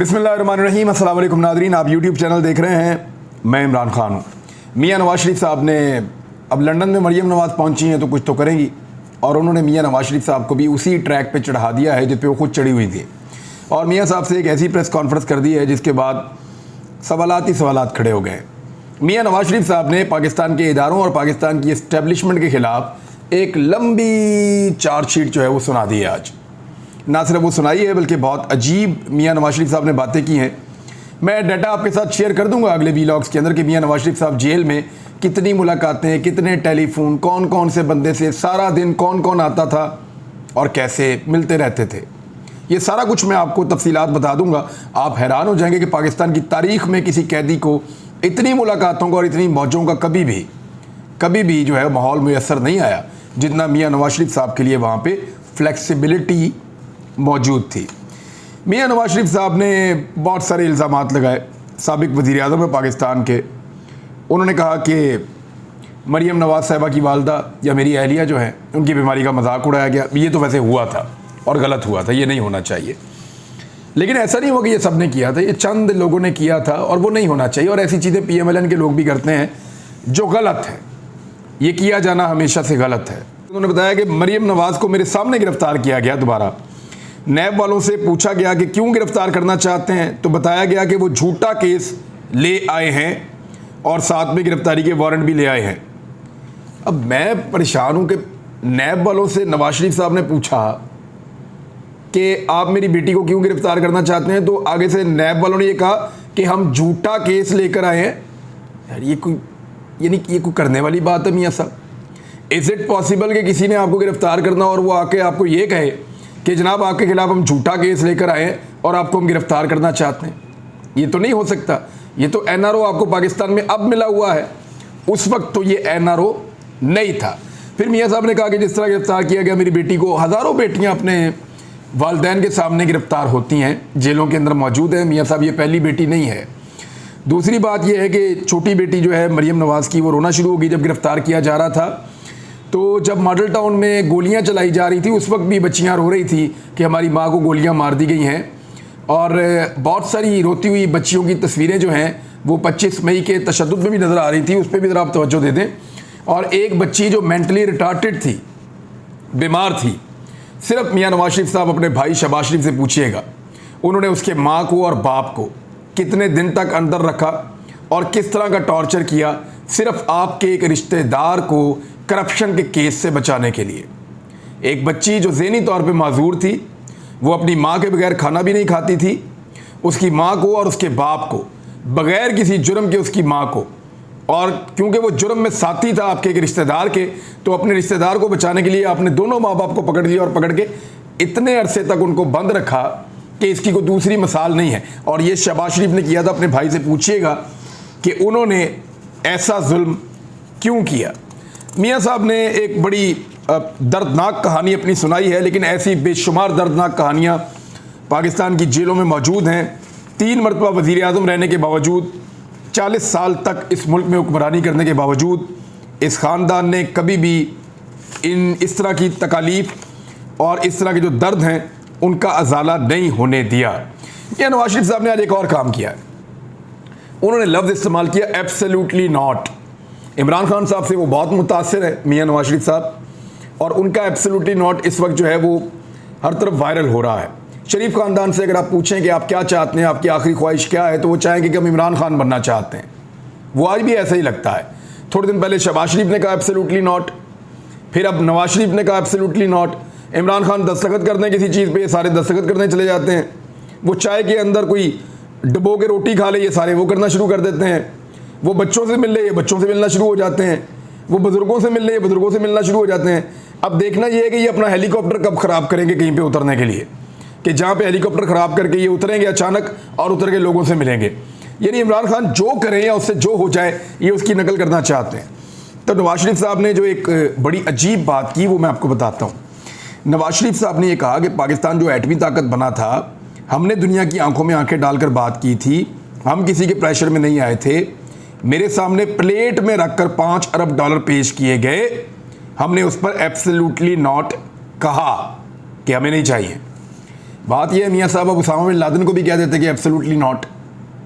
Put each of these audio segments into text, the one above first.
बिस्मिल्लाहिर्रहमानिर्रहीम। अस्सलाम वालेकुम नादरीन, आप यूट्यूब चैनल देख रहे हैं। मैं इमरान खान हूँ। मियाँ नवाज शरीफ साहब ने अब लंदन में मरियम नवाज़ पहुँची हैं तो कुछ तो करेंगी, और उन्होंने मियाँ नवाज शरीफ साहब को भी उसी ट्रैक पे चढ़ा दिया है जिस पे वो खुद चढ़ी हुई थी। और मियाँ साहब से एक ऐसी प्रेस कॉन्फ्रेंस कर दी है जिसके बाद सवालात ही सवालात खड़े हो गए। मियाँ नवाज शरीफ साहब ने पाकिस्तान के इदारों और पाकिस्तान की इस्टेब्लिशमेंट के ख़िलाफ़ एक लंबी चार्जशीट जो है वो सुना दी है। आज ना सिर्फ वो सुनाई है बल्कि बहुत अजीब मियाँ नवाज शरीफ साहब ने बातें की हैं। मैं डाटा आपके साथ शेयर कर दूंगा अगले वीलॉग्स के अंदर कि मियाँ नवाज शरीफ साहब जेल में कितनी मुलाकातें, कितने टेलीफोन, कौन कौन से बंदे से सारा दिन कौन कौन आता था और कैसे मिलते रहते थे। ये सारा कुछ मैं आपको तफसीलात बता दूंगा। आप हैरान हो जाएंगे कि पाकिस्तान की तारीख़ में किसी कैदी को इतनी मुलाकातों का और इतनी मौजों का कभी भी जो है माहौल मुयसर नहीं आया जितना मियाँ नवाज शरीफ साहब के लिए वहाँ पे फ्लेक्सिबिलिटी मौजूद थी। मियाँ नवाज शरीफ साहब ने बहुत सारे इल्ज़ामात लगाए साबिक वज़ीर आज़म है पाकिस्तान के। उन्होंने कहा कि मरियम नवाज़ साहिबा की वालदा या मेरी अहलिया जो है उनकी बीमारी का मजाक उड़ाया गया। ये तो वैसे हुआ था और गलत हुआ था, ये नहीं होना चाहिए। लेकिन ऐसा नहीं हुआ कि ये सब ने किया था, ये चंद लोगों ने किया था और वो नहीं होना चाहिए। और ऐसी चीज़ें PMLN के लोग भी करते हैं जो गलत है। ये किया जाना हमेशा से गलत है। उन्होंने बताया कि मरियम नवाज़ को मेरे सामने गिरफ़्तार किया गया। दोबारा नैब वालों से पूछा गया कि क्यों गिरफ्तार करना चाहते हैं, तो बताया गया कि वो झूठा केस ले आए हैं और साथ में गिरफ्तारी के वारंट भी ले आए हैं। अब मैं परेशान हूं कि नैब वालों से नवाज शरीफ साहब ने पूछा कि आप मेरी बेटी को क्यों गिरफ्तार करना चाहते हैं, तो आगे से नैब वालों ने ये कहा कि हम झूठा केस लेकर आए हैं। यार ये कोई करने वाली बात है मियाँ साहब। इज़ इट पॉसिबल कि किसी ने आपको गिरफ्तार करना और वो आके आपको ये कहे कि जनाब आपके खिलाफ हम झूठा केस लेकर आए हैं और आपको हम गिरफ्तार करना चाहते हैं? ये तो नहीं हो सकता। ये तो NRO आपको पाकिस्तान में अब मिला हुआ है, उस वक्त तो ये NRO नहीं था। फिर मियाँ साहब ने कहा कि जिस तरह गिरफ्तार किया गया मेरी बेटी को, हज़ारों बेटियां अपने वालिदैन के सामने गिरफ्तार होती हैं, जेलों के अंदर मौजूद हैं। मियाँ साहब ये पहली बेटी नहीं है। दूसरी बात यह है कि छोटी बेटी जो है मरियम नवाज़ की, वो रोना शुरू हो गई जब गिरफ्तार किया जा रहा था। तो जब मॉडल टाउन में गोलियां चलाई जा रही थी उस वक्त भी बच्चियां रो रही थी कि हमारी माँ को गोलियां मार दी गई हैं। और बहुत सारी रोती हुई बच्चियों की तस्वीरें जो हैं वो 25 मई के तशद्दुद में भी नज़र आ रही थी, उस पर भी ज़रा आप तवज्जो दे दें। और एक बच्ची जो मेंटली रिटार्टेड थी, बीमार थी। सिर्फ मियाँ नवाज शरीफ साहब अपने भाई शहबाज शरीफ से पूछिएगा, उन्होंने उसके माँ को और बाप को कितने दिन तक अंदर रखा और किस तरह का टॉर्चर किया, सिर्फ आपके एक रिश्तेदार को करप्शन के केस से बचाने के लिए। एक बच्ची जो ज़हनी तौर पे माजूर थी, वो अपनी माँ के बगैर खाना भी नहीं खाती थी। उसकी माँ को और उसके बाप को, बगैर किसी जुर्म के उसकी माँ को, और क्योंकि वो जुर्म में साथी था आपके एक रिश्तेदार के, तो अपने रिश्तेदार को बचाने के लिए आपने दोनों माँ बाप को पकड़ लिया और पकड़ के इतने अरसे तक उनको बंद रखा कि इसकी कोई दूसरी मिसाल नहीं है। और ये शहबाज शरीफ ने किया था। अपने भाई से पूछिएगा कि उन्होंने ऐसा जुल्म क्यों किया। मियाँ साहब ने एक बड़ी दर्दनाक कहानी अपनी सुनाई है, लेकिन ऐसी बेशुमार दर्दनाक कहानियाँ पाकिस्तान की जेलों में मौजूद हैं। 3 मरतबा वज़ीर आज़म रहने के बावजूद, 40 साल तक इस मुल्क में हुक्मरानी करने के बावजूद, इस ख़ानदान ने कभी भी इस तरह की तकालीफ और इस तरह के जो दर्द हैं उनका अजाला नहीं होने दिया। मियाँ नवाज शरीफ साहब ने आज एक और काम किया है। उन्होंने लफ्ज़ इस्तेमाल किया एब्सोल्युटली नॉट। इमरान खान साहब से वो बहुत मुतासिर है मियाँ नवाज शरीफ साहब, और उनका एब्सोल्युटली नॉट इस वक्त जो है वो हर तरफ वायरल हो रहा है। शरीफ ख़ानदान से अगर आप पूछें कि आप क्या चाहते हैं, आपकी आखिरी ख्वाहिश क्या है, तो वो चाहेंगे कि हम इमरान खान बनना चाहते हैं। वो आज भी ऐसा ही लगता है। थोड़े दिन पहले शहबाज शरीफ ने कहा एब्सोल्युटली नॉट, फिर अब नवाज शरीफ ने कहा एब्सोल्युटली नॉट। इमरान खान दस्तखत करते हैं किसी चीज़ पर, ये सारे दस्तखत करने चले जाते हैं। वो चाय के अंदर कोई डबो के रोटी खा ले, ये सारे वो करना शुरू कर देते हैं। वो बच्चों से मिल ले, ये बच्चों से मिलना शुरू हो जाते हैं। वो बुज़ुर्गों से मिल ले, ये बुज़ुर्गों से मिलना शुरू हो जाते हैं। अब देखना ये है कि ये अपना हेलीकॉप्टर कब ख़राब करेंगे कहीं पे उतरने के लिए, कि जहाँ पे हेलीकॉप्टर ख़राब करके ये उतरेंगे अचानक और उतर के लोगों से मिलेंगे। यानी इमरान खान जो करें या उससे जो हो जाए ये उसकी नकल करना चाहते हैं। तो नवाज शरीफ साहब ने जो एक बड़ी अजीब बात की वो मैं आपको बताता हूँ। नवाज शरीफ साहब ने यह कहा कि पाकिस्तान जो एटमी ताकत बना था, हमने दुनिया की आंखों में आंखें डालकर बात की थी, हम किसी के प्रेशर में नहीं आए थे। मेरे सामने प्लेट में रखकर $5 अरब पेश किए गए, हमने उस पर एब्सोल्युटली नॉट कहा कि हमें नहीं चाहिए। बात यह है मियाँ साहब, अब उसामा बिन लादेन को भी कह देते कि एब्सोल्युटली नॉट,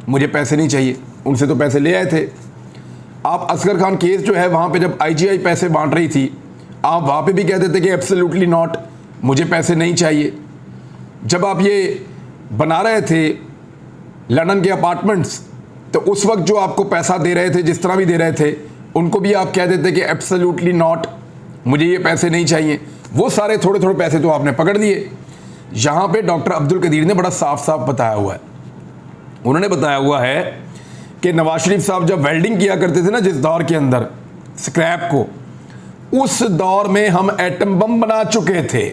मुझे पैसे नहीं चाहिए, उनसे तो पैसे ले आए थे। आप असगर खान केस जो है वहाँ पे जब आईजीआई पैसे बांट रही थी, आप वहाँ पे भी कह देते कि एब्सोल्युटली नॉट, मुझे पैसे नहीं चाहिए। जब आप ये बना रहे थे लंदन के अपार्टमेंट्स, तो उस वक्त जो आपको पैसा दे रहे थे, जिस तरह भी दे रहे थे, उनको भी आप कह देते कि एब्सोल्युटली नॉट, मुझे ये पैसे नहीं चाहिए। वो सारे थोड़े थोड़े पैसे तो आपने पकड़ लिए। यहाँ पे डॉक्टर अब्दुल कदीर ने बड़ा साफ साफ बताया हुआ है, उन्होंने बताया हुआ है कि नवाज शरीफ साहब जब वेल्डिंग किया करते थे ना, जिस दौर के अंदर स्क्रैप को, उस दौर में हम एटम बम बना चुके थे।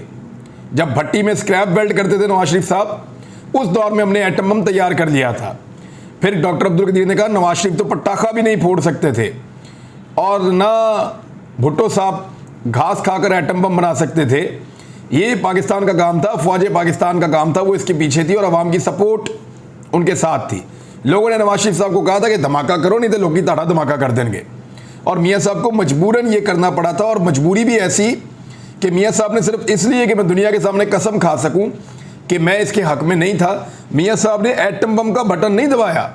जब भट्टी में स्क्रैप वेल्ड करते थे नवाज शरीफ साहब, उस दौर में हमने एटम बम तैयार कर लिया था। फिर डॉक्टर अब्दुल कदीर ने कहा नवाज शरीफ तो पटाखा भी नहीं फोड़ सकते थे, और ना भुट्टो साहब घास खाकर एटम बम बना सकते थे। ये पाकिस्तान का काम था, फ़ौज पाकिस्तान का काम था, वो इसके पीछे थी और अवाम की सपोर्ट उनके साथ थी। लोगों ने नवाज शरीफ साहब को कहा था कि धमाका करो, नहीं तो लोग की ताड़ा धमाका कर देंगे। और मियाँ साहब को मजबूरन ये करना पड़ा था, और मजबूरी भी ऐसी कि मियाँ साहब ने सिर्फ इसलिए कि मैं दुनिया के सामने कसम खा सकूं कि मैं इसके हक में नहीं था, मियाँ साहब ने एटम बम का बटन नहीं दबाया।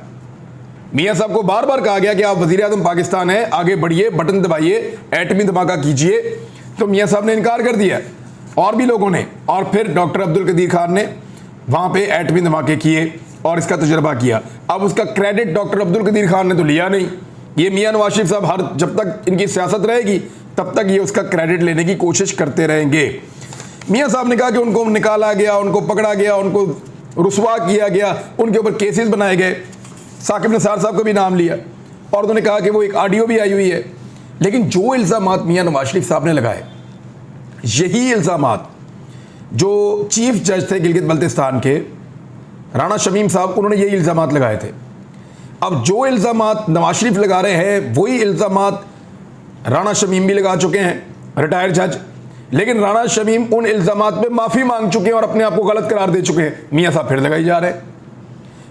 मियाँ साहब को बार बार कहा गया कि आप वज़ीर आज़म पाकिस्तान हैं, आगे बढ़िए, बटन दबाइए, एटमी धमाका कीजिए, तो मियाँ साहब ने इनकार कर दिया, और भी लोगों ने। और फिर डॉक्टर अब्दुल कदीर खान ने वहाँ पे एटमी धमाके किए और इसका तजुर्बा किया। अब उसका क्रेडिट डॉक्टर अब्दुल कदीर खान ने तो लिया नहीं। ये मियाँ नवाज शरीफ साहब हर जब तक इनकी सियासत रहेगी तब तक ये उसका क्रेडिट लेने की कोशिश करते रहेंगे। मियाँ साहब ने कहा कि उनको निकाला गया, उनको पकड़ा गया, उनको रुसवा किया गया, उनके ऊपर केसेस बनाए गए। साकिब निसार साहब का भी नाम लिया और उन्होंने कहा कि वो एक ऑडियो भी आई हुई है। लेकिन जो इल्ज़ामात मियाँ नवाज शरीफ साहब ने लगाए, यही इल्ज़ामात जो चीफ जज थे गिलगित बल्तिस्तान के राणा शमीम साहब, उन्होंने यही इल्ज़ामात लगाए थे। अब जो इल्ज़ामात नवाज शरीफ लगा रहे हैं वही इल्ज़ामात राणा शमीम भी लगा चुके हैं, रिटायर्ड जज। लेकिन राणा शमीम उन इल्ज़ामात पे माफ़ी मांग चुके हैं और अपने आप को गलत करार दे चुके हैं। मियाँ साहब फिर लगाई जा रहे हैं।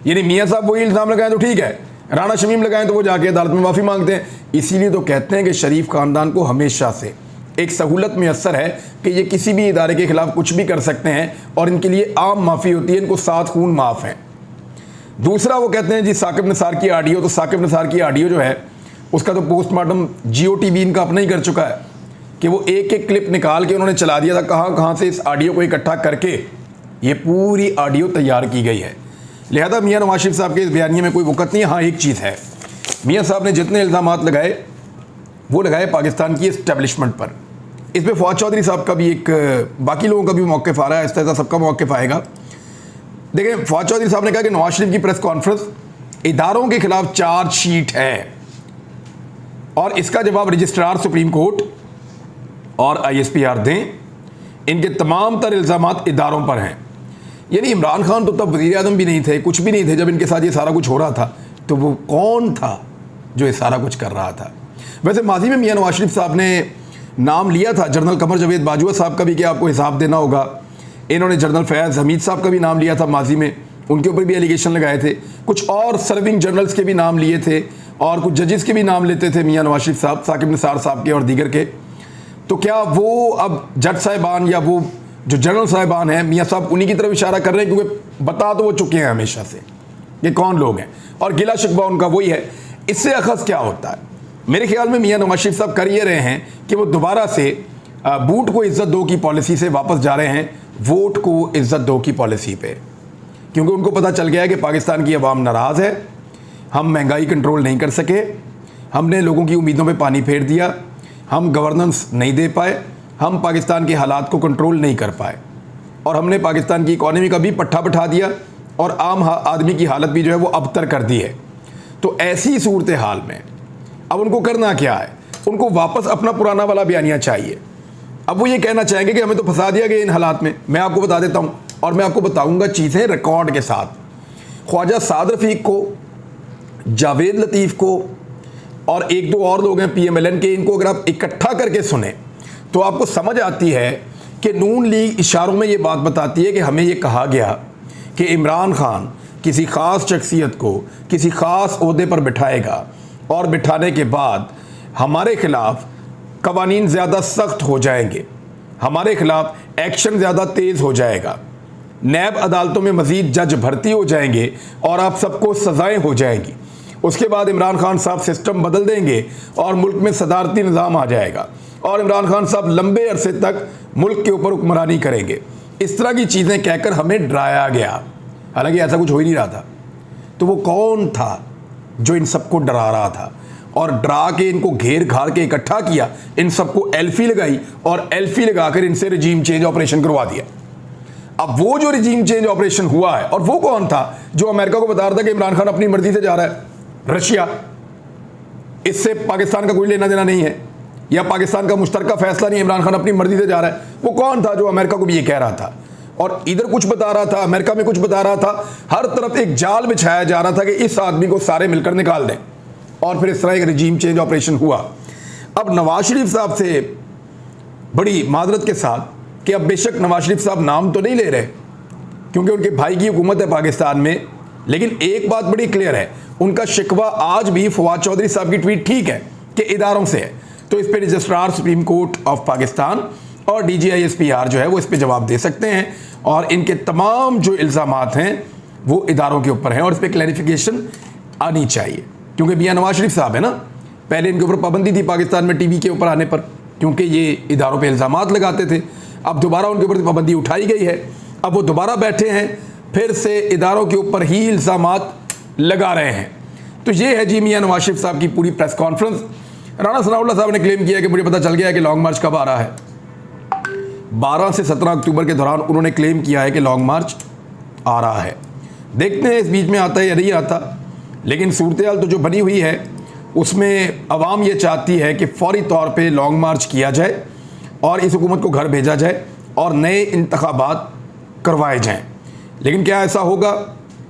यानी मियाँ साहब वही इल्ज़ाम लगाएं तो ठीक है, राणा शमीम लगाएं तो वो जाके अदालत में माफ़ी मांगते हैं। इसीलिए तो कहते हैं कि शरीफ ख़ानदान को हमेशा से एक सहूलत मैसर है कि ये किसी भी इदारे के खिलाफ कुछ भी कर सकते हैं और इनके लिए आम माफ़ी होती है, इनको 7 खून माफ़ है। दूसरा वो कहते हैं जी साकिब निसार की ऑडियो, तो साकिब निसार की ऑडियो जो है उसका तो पोस्टमार्टम GOT भी इनका अपना ही कर चुका है कि वो एक एक क्लिप निकाल के उन्होंने चला दिया था, कहाँ कहाँ से इस ऑडियो को इकट्ठा करके ये पूरी ऑडियो तैयार की गई है। लिहाजा मियाँ नवाज शरीफ साहब के इस बयानिए में कोई वक़्त नहीं है। हाँ, एक चीज़ है, मियाँ साहब ने जितने इल्ज़ामात लगाए वो लगाए पाकिस्तान की इस्टेब्लिशमेंट पर। इस पर फवाद चौधरी साहब का भी एक, बाकी लोगों का भी मौक़िफ़ आ रहा है, इस तरह सबका मौक़िफ़ आएगा। देखें, फवाद चौधरी साहब ने कहा कि नवाज शरीफ की प्रेस कॉन्फ्रेंस इदारों के खिलाफ चार्जशीट है और इसका जवाब रजिस्ट्रार सुप्रीम कोर्ट और ISPR दें, इनके तमाम तर इल्ज़ामात इदारों पर हैं। यानी इमरान खान तो तब वज़ीर आज़म भी नहीं थे, कुछ भी नहीं थे जब इनके साथ ये सारा कुछ हो रहा था, तो वो कौन था जो ये सारा कुछ कर रहा था। वैसे माजी में मियाँ नवाज शरीफ साहब ने नाम लिया था जनरल कमर जावेद बाजवा साहब का भी, कि आपको हिसाब देना होगा। इन्होंने जनरल फैज़ हमीद साहब का भी नाम लिया था माजी में, उनके ऊपर भी एलिगेशन लगाए थे। कुछ और सर्विंग जनरल्स के भी नाम लिए थे और कुछ जजेस के भी नाम लेते थे मियाँ नवाज शरीफ साहब, साकिब निसार साहब के और दीगर के। तो क्या वो अब जज साहिबान या वो जो जनरल साहिबान हैं, मियाँ साहब उन्हीं की तरफ इशारा कर रहे हैं, क्योंकि बता तो वो चुके हैं हमेशा से ये कौन लोग हैं और गिला शिकवा उनका वही है। इससे अखज़ क्या होता है? मेरे ख्याल में मियाँ नवाज शरीफ साहब कर ये रहे हैं कि वो दोबारा से बूट को इज़्ज़त दो की पॉलिसी से वापस जा रहे हैं वोट को इज़्ज़त दो की पॉलिसी पे, क्योंकि उनको पता चल गया है कि पाकिस्तान की आवाम नाराज़ है, हम महंगाई कंट्रोल नहीं कर सके, हमने लोगों की उम्मीदों पे पानी फेर दिया, हम गवर्नेंस नहीं दे पाए, हम पाकिस्तान के हालात को कंट्रोल नहीं कर पाए और हमने पाकिस्तान की इकॉनमी का भी पट्टा बैठा दिया और आम आदमी की हालत भी जो है वो अबतर कर दी है। तो ऐसी सूरत हाल में अब उनको करना क्या है? उनको वापस अपना पुराना वाला बयानिया चाहिए। अब वो ये कहना चाहेंगे कि हमें तो फंसा दिया गया इन हालात में। मैं आपको बता देता हूँ और मैं आपको बताऊँगा चीज़ें रिकॉर्ड के साथ। ख्वाजा साद रफ़ीक को, जावेद लतीफ़ को और 1-2 और लोग हैं PMLN के, इनको अगर आप इकट्ठा करके सुने तो आपको समझ आती है कि नून लीग इशारों में ये बात बताती है कि हमें ये कहा गया कि इमरान खान किसी ख़ास शख्सियत को किसी ख़ास ओहदे पर बिठाएगा और बिठाने के बाद हमारे ख़िलाफ़ कवानीन ज़्यादा सख्त हो जाएंगे, हमारे ख़िलाफ़ एक्शन ज़्यादा तेज़ हो जाएगा। नैब अदालतों में मजीद जज भर्ती हो जाएंगे और आप सबको सजाएं हो जाएंगी। उसके बाद इमरान खान साहब सिस्टम बदल देंगे और मुल्क में सदारती निज़ाम आ जाएगा और इमरान खान साहब लंबे अरसे तक मुल्क के ऊपर हुक्मरानी करेंगे। इस तरह की चीज़ें कहकर हमें डराया गया, हालांकि ऐसा कुछ हो ही नहीं रहा था। तो वो कौन था जो इन सबको डरा रहा था और डरा के इनको घेर घार के इकट्ठा किया, इन सबको एल्फी लगाई और एल्फी लगाकर इनसे रजीम चेंज ऑपरेशन करवा दिया। अब वो जो रजीम चेंज ऑपरेशन हुआ है, और वो कौन था जो अमेरिका को बता रहा था कि इमरान खान अपनी मर्जी से जा रहा है, रशिया, इससे पाकिस्तान का कोई लेना देना नहीं है, या पाकिस्तान का मुश्तरका फैसला नहीं है, इमरान खान अपनी मर्जी से जा रहा है। वो कौन था जो अमेरिका को भी ये कह रहा था और इधर कुछ बता रहा था, अमेरिका में कुछ बता रहा था। हर तरफ एक जाल बिछाया जा रहा था कि इस आदमी को सारे मिलकर निकाल दें, और फिर इस तरह एक रजीम चेंज ऑपरेशन हुआ। अब नवाज शरीफ साहब से बड़ी माजरत के साथ कि अब बेशक नवाज शरीफ साहब नाम तो नहीं ले रहे क्योंकि उनके भाई की हुकूमत है पाकिस्तान में, लेकिन एक बात बड़ी क्लियर है, उनका शिकवा आज भी फवाद चौधरी साहब की ट्वीट ठीक है कि इदारों से है। तो इस पर registrar supreme court of Pakistan और DGISPR जो है वो इस पर जवाब दे सकते हैं और इनके तमाम जो इल्ज़ामात हैं वो इदारों के ऊपर हैं और इस पर क्लैरिफिकेशन आनी चाहिए। क्योंकि मियां नवाज शरीफ साहब है ना, पहले इनके ऊपर पाबंदी थी पाकिस्तान में टीवी के ऊपर आने पर क्योंकि ये इदारों पे इल्ज़ामात लगाते थे। अब दोबारा उनके ऊपर पाबंदी उठाई गई है, अब वो दोबारा बैठे हैं, फिर से इदारों के ऊपर ही इल्ज़ामात लगा रहे हैं। तो ये है जी मियां नवाज शरीफ साहब की पूरी प्रेस कॉन्फ्रेंस। राणा सनाउल्लाह साहब ने क्लेम किया कि मुझे पता चल गया है कि लॉन्ग मार्च कब आ रहा है। 12 से 17 अक्टूबर के दौरान उन्होंने क्लेम किया है कि लॉन्ग मार्च आ रहा है। देखते हैं इस बीच में आता है या नहीं आता, लेकिन सूरत हाल तो जो बनी हुई है उसमें अवाम ये चाहती है कि फौरी तौर पे लॉन्ग मार्च किया जाए और इस हुकूमत को घर भेजा जाए और नए इंतखाबात करवाए जाएं। लेकिन क्या ऐसा होगा,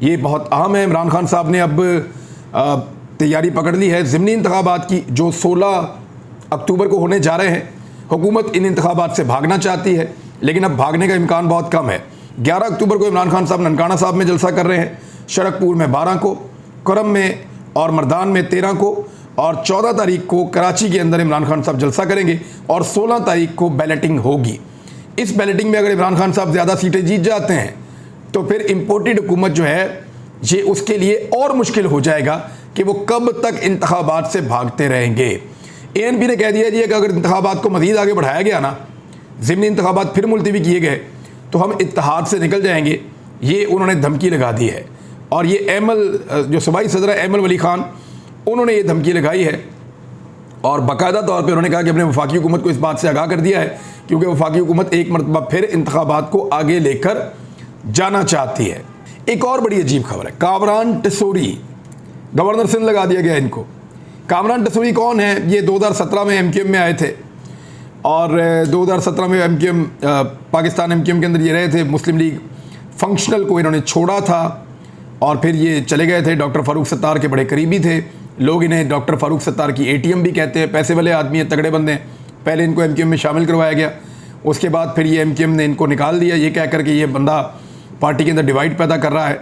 ये बहुत अहम है। इमरान खान साहब ने अब तैयारी पकड़ ली है ज़िमनी इंतखाबात की जो 16 अक्टूबर को होने जा रहे हैं। हुकूमत इन इंतखाबात से भागना चाहती है, लेकिन अब भागने का इम्कान बहुत कम है। 11 अक्टूबर को इमरान खान साहब ननकाना साहब में जलसा कर रहे हैं, शरकपुर में 12 को, करम में और मर्दान में 13 को, और 14 तारीख को कराची के अंदर इमरान खान साहब जलसा करेंगे और 16 तारीख को बैलेटिंग होगी। इस बैलेटिंग में अगर इमरान खान साहब ज़्यादा सीटें जीत जाते हैं तो फिर इम्पोर्टेड हुकूमत जो है ये उसके लिए और मुश्किल हो जाएगा कि वो कब तक इंतखाबात से भागते रहेंगे। ANP ने कह दिया जी कि अगर इंतखाबात को मज़ीद आगे बढ़ाया गया ना, ज़िमनी इंतखाबात फिर मुलतवी किए गए तो हम इत्तेहाद से निकल जाएंगे। ये उन्होंने धमकी लगा दी है और ये एमल जो सूबाई सदर है एमल वली खान, उन्होंने ये धमकी लगाई है और बाकायदा तौर पे उन्होंने कहा कि अपने वफाकी हुकूमत को इस बात से आगाह कर दिया है क्योंकि वफाकी हुकूमत एक मरतबा फिर इंतखाबात को आगे लेकर जाना चाहती है। एक और बड़ी अजीब खबर है, कामरान टसूरी, गवर्नर सिंध लगा दिया गया इनको। कामरान टसूरी कौन है? ये 2017 में MQM में आए थे और 2017 में MQM पाकिस्तान MQM के अंदर ये रहे थे। मुस्लिम लीग फंक्शनल को इन्होंने छोड़ा था और फिर ये चले गए थे। डॉक्टर फ़ारूक सत्तार के बड़े करीबी थे, लोग इन्हें डॉक्टर फ़ारूक सत्तार की ATM भी कहते हैं। पैसे वाले आदमी हैं, तगड़े बंदे हैं। पहले इनको MQM में शामिल करवाया गया, उसके बाद फिर ये MQM ने इनको निकाल दिया ये कह कर के ये बंदा पार्टी के अंदर डिवाइड पैदा कर रहा है।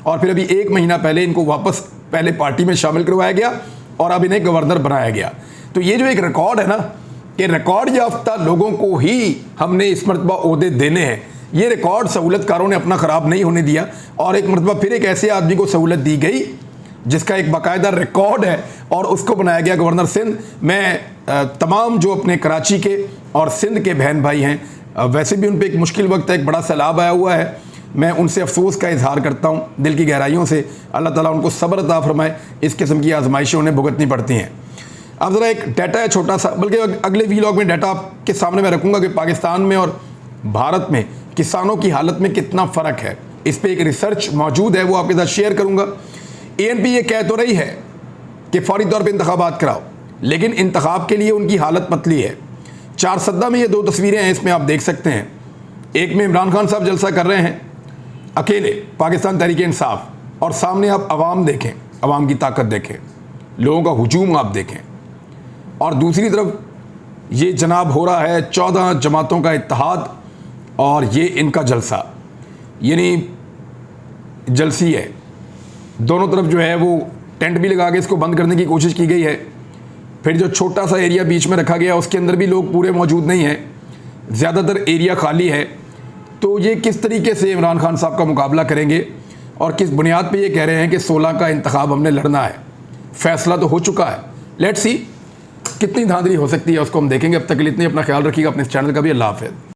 और फिर अभी 1 महीना पहले इनको वापस पहले पार्टी में शामिल करवाया गया और अब इन्हें गवर्नर बनाया गया। तो ये जो एक रिकॉर्ड है ना कि रिकॉर्ड याफ्ता लोगों को ही हमने इस मरतबा ओहदे देने हैं, ये रिकॉर्ड सहूलतकारों ने अपना ख़राब नहीं होने दिया और एक मरतबा फिर एक ऐसे आदमी को सहूलत दी गई जिसका एक बाकायदा रिकॉर्ड है और उसको बनाया गया गवर्नर सिंध। मैं तमाम जो अपने कराची के और सिंध के बहन भाई हैं, वैसे भी उन पर एक मुश्किल वक्त है, एक बड़ा सैलाब आया हुआ है, मैं उनसे अफसोस का इजहार करता हूँ दिल की गहराइयों से। अल्लाह ताला उनको सब्र अता फरमाए, इस किस्म की आजमाइशें उन्हें भुगतनी पड़ती हैं। अब ज़रा एक डाटा है छोटा सा, बल्कि अगले वीलॉग में डाटा आपके सामने मैं रखूँगा कि पाकिस्तान में और भारत में किसानों की हालत में कितना फ़र्क है। इस पर एक रिसर्च मौजूद है, वो आपके साथ शेयर करूँगा। ANP ये कह तो रही है कि फौरी तौर पर इंतखाबात कराओ, लेकिन इंतखाब के लिए उनकी हालत पतली है। 4 सद्दा में ये 2 तस्वीरें हैं, इसमें आप देख सकते हैं। एक में इमरान खान साहब जलसा कर रहे हैं अकेले, पाकिस्तान तहरीक इंसाफ, और सामने आप अवाम देखें, अवाम की ताकत देखें, लोगों का हुजूम आप देखें, और दूसरी तरफ ये जनाब हो रहा है 14 जमातों का इत्तेहाद और ये इनका जलसा, यानी जलसी है। दोनों तरफ जो है वो टेंट भी लगा के इसको बंद करने की कोशिश की गई है। फिर जो छोटा सा एरिया बीच में रखा गया उसके अंदर भी लोग पूरे मौजूद नहीं हैं, ज़्यादातर एरिया खाली है। तो ये किस तरीके से इमरान खान साहब का मुकाबला करेंगे और किस बुनियाद पे ये कह रहे हैं कि 16 का इंतखाब हमने लड़ना है, फैसला तो हो चुका है। लेट्स सी कितनी धांधली हो सकती है उसको हम देखेंगे। अब तक के लिए इतनी अपना ख्याल रखिएगा, अपने इस चैनल का भी। अल्लाह हाफ़िज़।